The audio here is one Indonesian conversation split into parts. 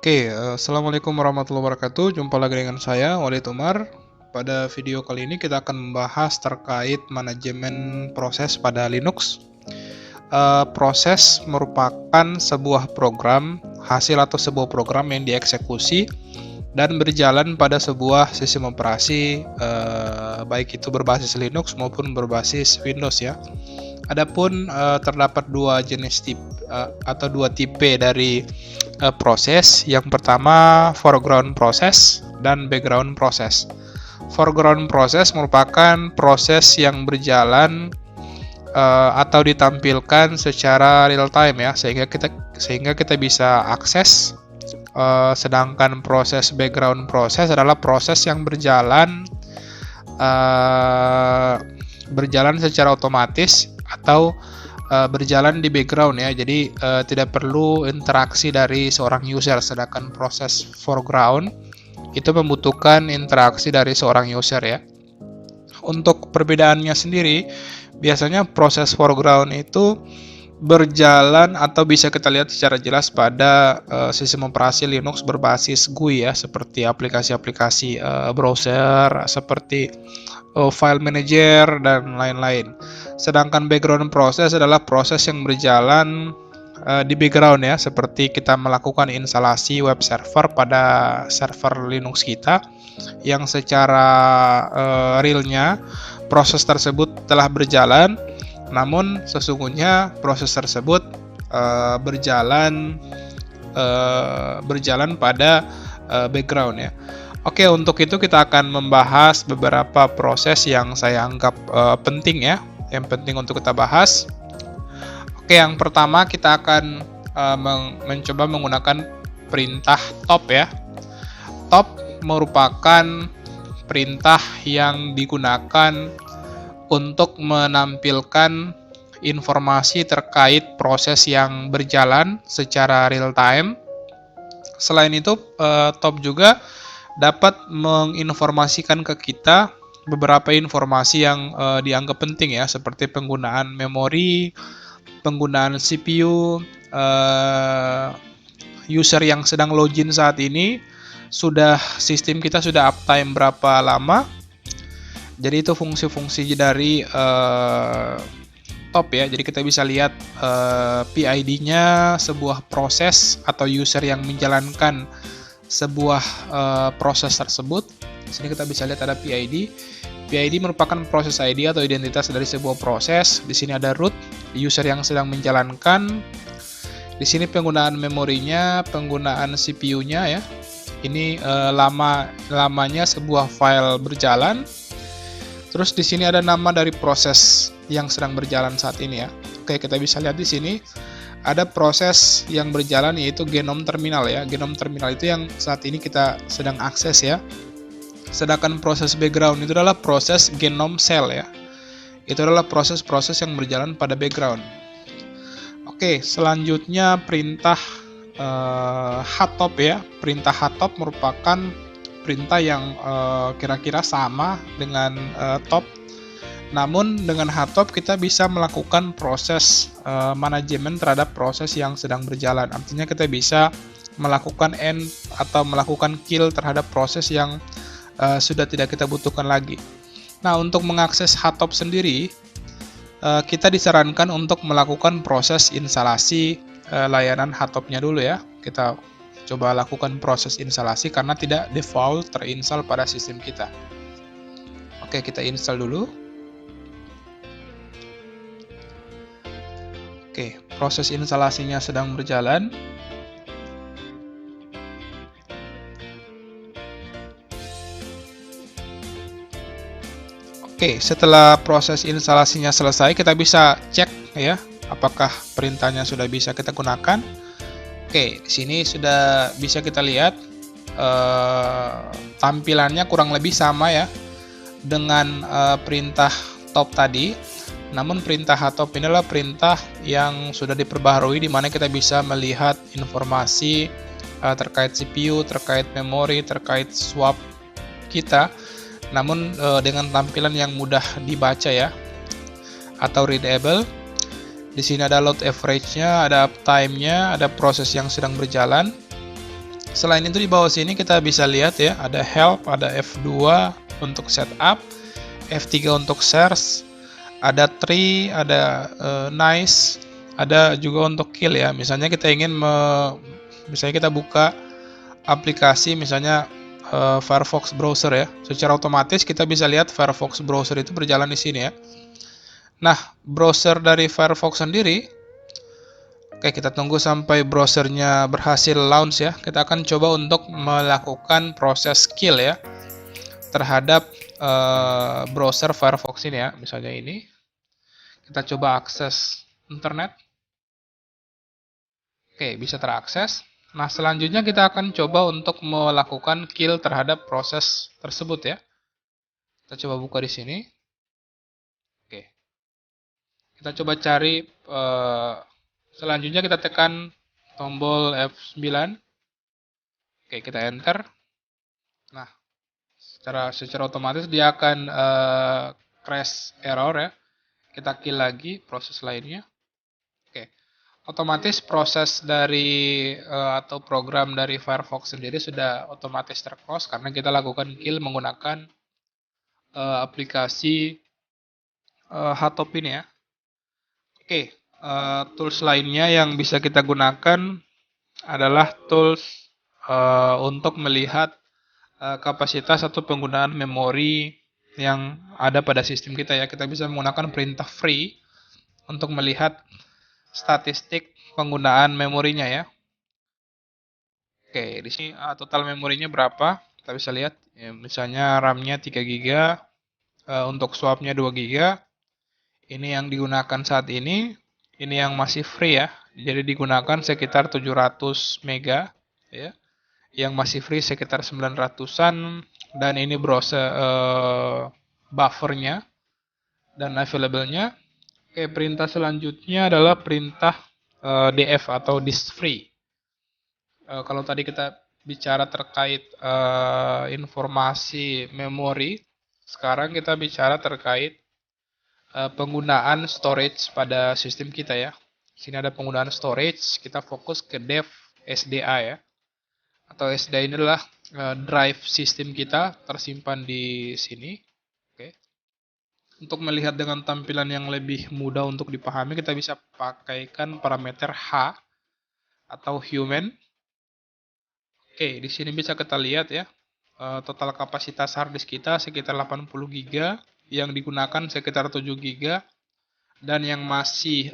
Assalamualaikum warahmatullahi wabarakatuh. Jumpa lagi dengan saya, Walid Umar. Pada video kali ini kita akan membahas terkait manajemen proses pada Linux. Proses merupakan sebuah program, hasil atau sebuah program yang dieksekusi dan berjalan pada sebuah sistem operasi, baik itu berbasis Linux maupun berbasis Windows ya. Adapun terdapat dua jenis tipe atau dua tipe dari proses. Yang pertama foreground process dan background process. Foreground process merupakan proses yang berjalan atau ditampilkan secara real time ya, sehingga kita bisa akses. Sedangkan proses background process adalah proses yang berjalan secara otomatis atau berjalan di background ya, jadi tidak perlu interaksi dari seorang user. Sedangkan proses foreground itu membutuhkan interaksi dari seorang user ya. Untuk perbedaannya sendiri, biasanya proses foreground itu berjalan atau bisa kita lihat secara jelas pada sistem operasi Linux berbasis GUI ya, seperti aplikasi-aplikasi browser, seperti file manager dan lain-lain. Sedangkan background process adalah proses yang berjalan di background ya, seperti kita melakukan instalasi web server pada server Linux kita, yang secara realnya proses tersebut telah berjalan, namun sesungguhnya proses tersebut berjalan pada background ya. Oke, untuk itu kita akan membahas beberapa proses yang saya anggap penting ya, yang penting untuk kita bahas. Oke, yang pertama kita akan mencoba menggunakan perintah top ya. Top merupakan perintah yang digunakan untuk menampilkan informasi terkait proses yang berjalan secara real time. Selain itu, top juga dapat menginformasikan ke kita beberapa informasi yang dianggap penting ya, seperti penggunaan memori, penggunaan CPU, user yang sedang login saat ini, sistem kita sudah uptime berapa lama. Jadi itu fungsi-fungsi dari top ya. Jadi kita bisa lihat PID-nya sebuah proses atau user yang menjalankan sebuah proses tersebut. Di sini kita bisa lihat ada PID. PID merupakan proses ID atau identitas dari sebuah proses. Di sini ada root, user yang sedang menjalankan. Di sini penggunaan memorinya, penggunaan CPU-nya ya. Ini lamanya sebuah file berjalan. Terus di sini ada nama dari proses yang sedang berjalan saat ini ya. Oke, kita bisa lihat di sini ada proses yang berjalan, yaitu genome terminal ya. Genome terminal itu yang saat ini kita sedang akses ya. Sedangkan proses background itu adalah proses genome cell ya. Itu adalah proses-proses yang berjalan pada background. Oke, selanjutnya perintah htop ya. Perintah htop merupakan perintah yang kira-kira sama dengan top. Namun dengan htop kita bisa melakukan proses manajemen terhadap proses yang sedang berjalan. Artinya kita bisa melakukan end atau melakukan kill terhadap proses yang sudah tidak kita butuhkan lagi. Nah, untuk mengakses htop sendiri, kita disarankan untuk melakukan proses instalasi layanan htopnya dulu ya. Kita coba lakukan proses instalasi karena tidak default terinstall pada sistem kita. Oke, kita install dulu. Oke, proses instalasinya sedang berjalan. Oke, setelah proses instalasinya selesai, kita bisa cek ya, apakah perintahnya sudah bisa kita gunakan. Oke, di sini sudah bisa kita lihat tampilannya kurang lebih sama ya dengan perintah top tadi. Namun perintah htop ini adalah perintah yang sudah diperbaharui, di mana kita bisa melihat informasi terkait CPU, terkait memori, terkait swap kita. Namun dengan tampilan yang mudah dibaca ya, atau readable. Di sini ada load average-nya, ada uptime-nya, ada proses yang sedang berjalan. Selain itu di bawah sini kita bisa lihat ya, ada help, ada F2 untuk setup, F3 untuk search, ada tree, ada nice, ada juga untuk kill ya. Misalnya kita ingin misalnya kita buka aplikasi misalnya Firefox browser ya. Secara otomatis kita bisa lihat Firefox browser itu berjalan di sini ya. Nah, browser dari Firefox sendiri, oke, kita tunggu sampai browsernya berhasil launch ya. Kita akan coba untuk melakukan proses kill ya terhadap browser Firefox ini ya. Misalnya ini, kita coba akses internet. Oke, bisa terakses. Nah, selanjutnya kita akan coba untuk melakukan kill terhadap proses tersebut ya. Kita coba buka di sini. Oke. Kita coba cari, selanjutnya kita tekan tombol F9. Oke, kita enter. Nah, secara otomatis dia akan crash error ya. Kita kill lagi proses lainnya. Oke. Otomatis proses dari atau program dari Firefox sendiri sudah otomatis terclose karena kita lakukan kill menggunakan aplikasi Hotop ini ya. Oke, tools lainnya yang bisa kita gunakan adalah tools untuk melihat kapasitas atau penggunaan memori yang ada pada sistem kita ya. Kita bisa menggunakan perintah free untuk melihat statistik penggunaan memorinya ya. Oke, di sini total memorinya berapa? Kita bisa lihat, ya, misalnya RAM-nya 3 GB, untuk swap-nya 2 GB. Ini yang digunakan saat ini yang masih free ya. Jadi digunakan sekitar 700 MB ya. Yang masih free sekitar 900-an, dan ini browser buffernya dan available-nya. Oke, perintah selanjutnya adalah perintah df atau disk free. Kalau tadi kita bicara terkait informasi memori, sekarang kita bicara terkait penggunaan storage pada sistem kita ya. Sini ada penggunaan storage, kita fokus ke dev SDA ya. Atau SDA ini adalah drive sistem kita tersimpan di sini. Oke. Untuk melihat dengan tampilan yang lebih mudah untuk dipahami, kita bisa pakaikan parameter H atau human. Oke, di sini bisa kita lihat ya, total kapasitas harddisk kita sekitar 80 GB, yang digunakan sekitar 7 GB, dan yang masih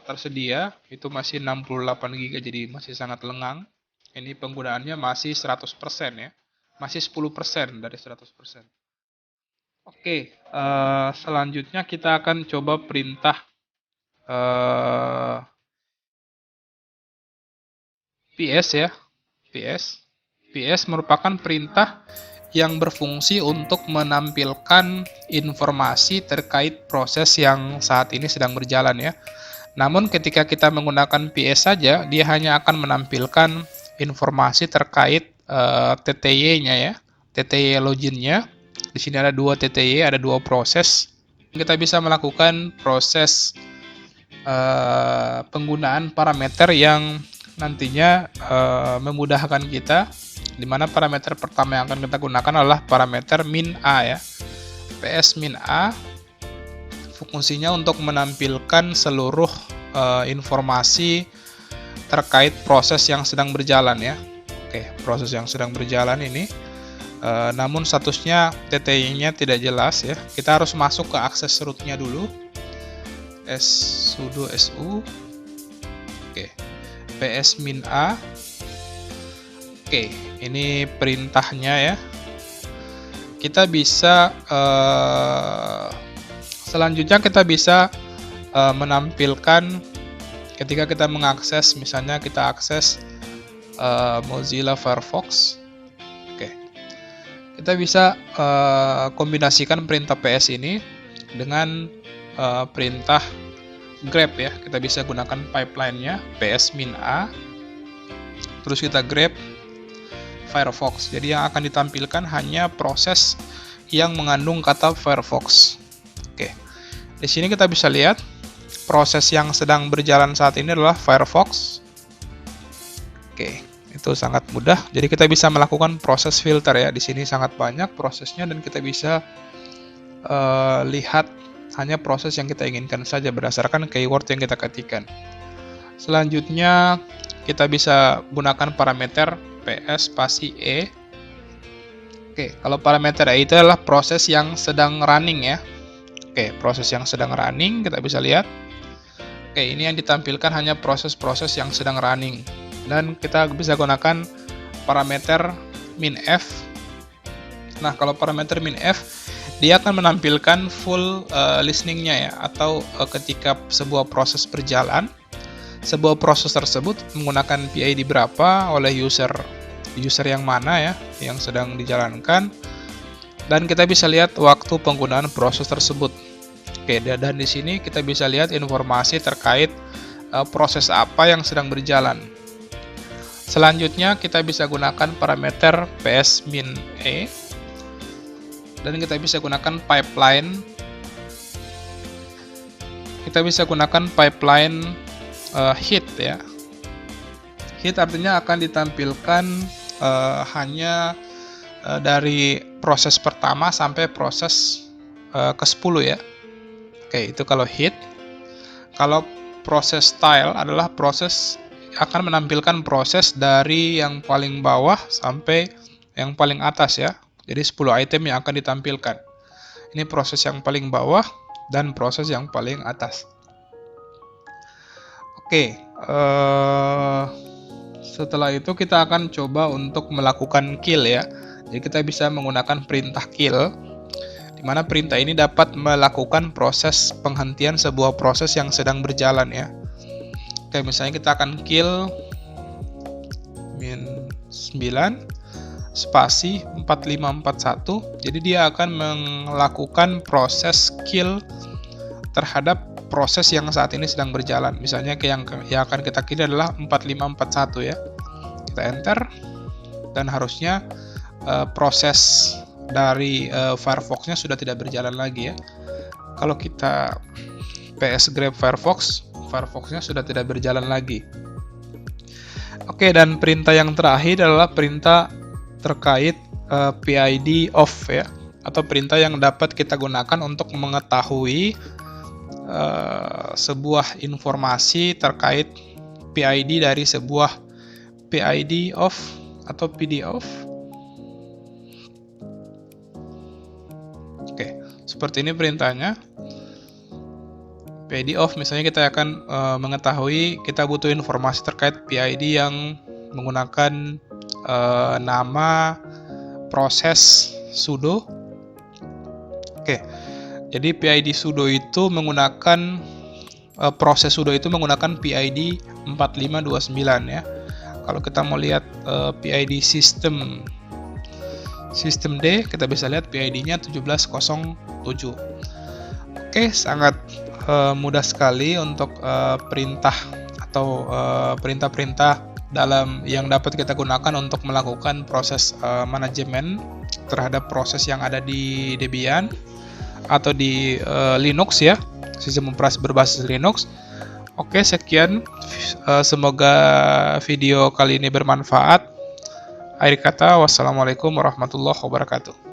tersedia itu masih 68 GB, jadi masih sangat lengang. Ini penggunaannya masih 100% ya, masih 10% dari 100%. Oke, selanjutnya kita akan coba perintah ps ya. ps merupakan perintah yang berfungsi untuk menampilkan informasi terkait proses yang saat ini sedang berjalan ya. Namun ketika kita menggunakan ps saja, dia hanya akan menampilkan informasi terkait TTY-nya ya, TTY login-nya. Di sini ada 2 TTY, ada 2 proses. Kita bisa melakukan proses penggunaan parameter yang nantinya memudahkan kita, di mana parameter pertama yang akan kita gunakan adalah parameter min A ya. ps min A fungsinya untuk menampilkan seluruh informasi terkait proses yang sedang berjalan ya. Oke, proses yang sedang berjalan ini. Namun statusnya TTY-nya tidak jelas ya. Kita harus masuk ke akses root-nya dulu. sudo su. Oke. ps min A. Oke, ini perintahnya ya. Kita bisa selanjutnya kita bisa menampilkan ketika kita mengakses, misalnya kita akses Mozilla Firefox. Kita bisa kombinasikan perintah ps ini dengan perintah grep ya. Kita bisa gunakan pipeline-nya ps min A, terus kita grep Firefox. Jadi yang akan ditampilkan hanya proses yang mengandung kata Firefox. Oke, di sini kita bisa lihat proses yang sedang berjalan saat ini adalah Firefox. Oke, Itu sangat mudah. Jadi kita bisa melakukan proses filter ya. Di sini sangat banyak prosesnya dan kita bisa lihat hanya proses yang kita inginkan saja berdasarkan keyword yang kita ketikkan. Selanjutnya kita bisa gunakan parameter ps spasi e. Oke, kalau parameter e itu adalah proses yang sedang running ya. Oke, proses yang sedang running kita bisa lihat. Oke, ini yang ditampilkan hanya proses-proses yang sedang running. Dan kita bisa gunakan parameter minf. Nah, kalau parameter minf, dia akan menampilkan full listening-nya ya, atau ketika sebuah proses berjalan, sebuah proses tersebut menggunakan PID berapa oleh user yang mana ya, yang sedang dijalankan. Dan kita bisa lihat waktu penggunaan proses tersebut. Oke, dan di sini kita bisa lihat informasi terkait proses apa yang sedang berjalan. Selanjutnya kita bisa gunakan parameter ps min e, dan kita bisa gunakan pipeline. Kita bisa gunakan pipeline hit ya. Hit artinya akan ditampilkan hanya dari proses pertama sampai proses ke-10 ya. Oke, itu kalau hit. Kalau proses style adalah proses akan menampilkan proses dari yang paling bawah sampai yang paling atas ya. Jadi 10 item yang akan ditampilkan. Ini proses yang paling bawah dan proses yang paling atas. Oke, setelah itu kita akan coba untuk melakukan kill ya. Jadi kita bisa menggunakan perintah kill, di mana perintah ini dapat melakukan proses penghentian sebuah proses yang sedang berjalan ya. Oke, misalnya kita akan kill min 9 spasi 4541. Jadi dia akan melakukan proses kill terhadap proses yang saat ini sedang berjalan. Misalnya yang akan kita kill adalah 4541 ya. Kita enter dan harusnya proses dari Firefox-nya sudah tidak berjalan lagi ya. Kalau kita ps grep Firefox-nya sudah tidak berjalan lagi. Oke, dan perintah yang terakhir adalah perintah terkait PID off ya, atau perintah yang dapat kita gunakan untuk mengetahui sebuah informasi terkait PID dari sebuah PID off atau PD off. Oke, seperti ini perintahnya. PID off, misalnya kita akan mengetahui, kita butuh informasi terkait PID yang menggunakan nama proses sudo. Oke, jadi PID sudo itu menggunakan proses sudo itu menggunakan PID 4529 ya. Kalau kita mau lihat PID sistem D, kita bisa lihat PID-nya 1707. Oke, sangat mudah sekali untuk perintah atau perintah-perintah dalam yang dapat kita gunakan untuk melakukan proses manajemen terhadap proses yang ada di Debian atau di Linux ya, sistem operasi berbasis Linux. Oke, sekian. Semoga video kali ini bermanfaat. Akhir kata, wassalamualaikum warahmatullahi wabarakatuh.